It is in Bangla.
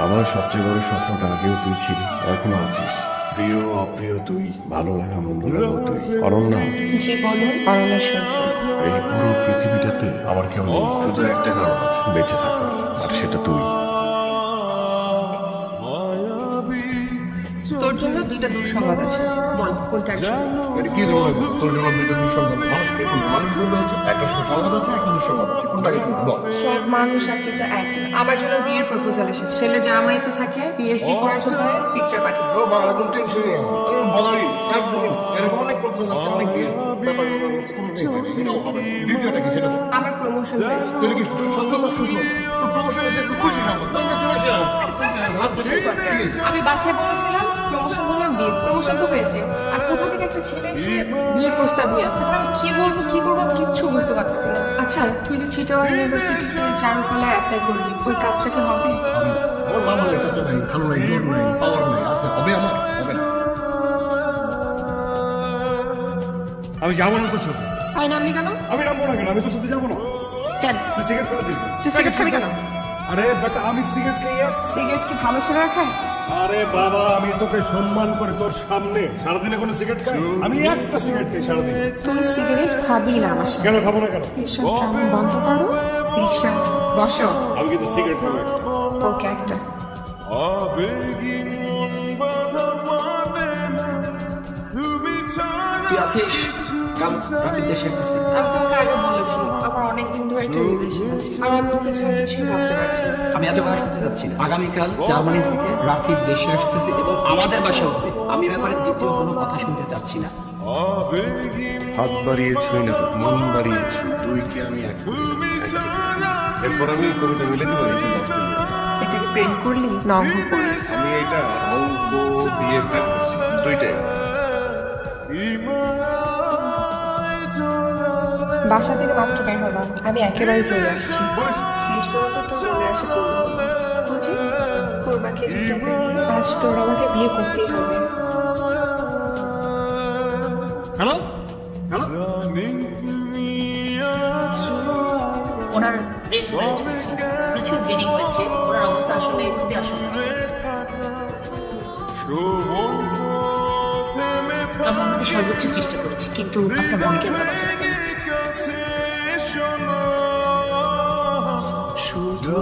আমার সবচেয়ে বড় স্বপ্নটা আগেও তুই ছিলি, এখনো আছিস। প্রিয় অপ্রিয় তুই, ভালো লাগা মন্দ লাগা তুই। অরণ্যা, জি বলুন। অরণ্য শুনছি। এই পুরো পৃথিবীটাতে আমার কেউ নেই, শুধু একটা কারণ আছে বেঁচে থাকার, আর সেটা তুই। তোর জন্য দুইটা দুঃসংবাদ আছে, বল কোনটা একশো। এটা কি ধরনের তোর জন্য দুইটা দুঃসংবাদ? মানুষকে মানুষ বলবে হচ্ছে একটা সুসংবাদ আছে একটা দুঃসংবাদ আছে, কোনটাকে শুনবি বল। সব মানুষ আর কিন্তু এক না। আমার জন্য বিয়ের প্রপোজাল এসেছে। ছেলে জার্মানিতে থাকে, পিএইচডি করেছে, পিকচার পাঠিয়ে। ও বাবা, কোনো টেনশন নেই আমার। আমি বলারই একদমই এরকম অনেক প্রবলেম আছে, অনেক ব্যাপার কোনো নেই, এটাও হবে না। দ্বিতীয়টা কি সেটা বল। আমার প্রমোশন হয়েছে। তাহলে কি সত্য না শুনো? তোর প্রমোশন হচ্ছে একটু খুশি না? আমি বাসায় বলেছিলাম প্রমোশন হলে বিয়ে, প্রমোশন তো হয়েছে। আর কোথা থেকে একটা ছেলে এসে বিয়ের প্রস্তাব নিয়ে আসে। আমি কি বলবো কি করবো আমি কিচ্ছু বুঝতে পারতেছি না। আচ্ছা, তুই যে চিটাগং ইউনিভার্সিটিতে চারুকলায় অ্যাপ্লাই করবি, ওই কাজটা কি হবে? আমার মা নাই, চাচা নাই, খালু নাই, জোর নাই, পাওয়ার নাই, আছে হবে আমার হবে না। আমি যাবো না তোর সাথে। হয় না, আপনি কেন? আমি নামবো না কেন? আমি তোর সাথে যাবো না। কেন তুই সিগারেট ফেলে দিবি। তুই সিগারেট খাবি কেন? আরে বেটা, আমি সিগারেট খেয়ে সিগারেট কি ভালো ছেলেরা খায়? আরে বাবা, আমি তোকে সম্মান করে তোর সামনে সারাদিনে কোনো সিগারেট খাই? আমি একটা সিগারেট খাই সারাদিন। তুই সিগারেট খাবি না আমার সাথে। কেন খাবো না কেন? এসব ড্রামা বন্ধ করো, রিক্সা বসো। আমি কিন্তু সিগারেট খাবো না। ওকে একটা। তুই আছিস? কাল রাফির দেশে আসতেছে। আমি তোমাকে আগে বলেছি আমার অনেকদিন ধরে একটা রিলেশন আছে, আর আমি ওকে ছাড়া কিছুই ভাবতে পারছি না। আমি এত কথা শুনতে যাচ্ছি না। আগামীকাল জার্মানি থেকে রাফির দেশে আসতেছে এবং আমাদের বাসায় উঠবে। আমি ব্যাপারে দ্বিতীয় কোনো কথা শুনতে চাচ্ছি না। হাত বাড়িয়ে ছুঁই না তো, মন বাড়িয়ে ছুঁই। তুইকে আমি এক করে দেব, এক করে দেব। এরপর আমি এই কবিতা মিলে দিব, এটা নষ্ট হয়ে যাবে। এটাকে প্রেম করলি না অঙ্ক করলি? আমি এটা অঙ্ক দিয়ে প্ল্যান করছি, দুইটাই। বাসা থেকে মাত্র বের হলাম, আমি একেবারে চলে আসছি। শেষ পর্যন্ত তোর মনে আসে করবো বুঝি করবা খেজুরটাকে দিয়ে। আজ তোর আমাকে বিয়ে করতেই হবে। হ্যালো হ্যালো, ওনার ব্রেন হ্যামারেজ হয়েছে, প্রচুর ব্লিডিং হয়েছে, ওনার অবস্থা আসলে খুবই আশঙ্কা। আমরা আমাদের সর্বোচ্চ চেষ্টা করেছি, কিন্তু আপনার মনকে আমরা বাঁচাতে পারি। শুধু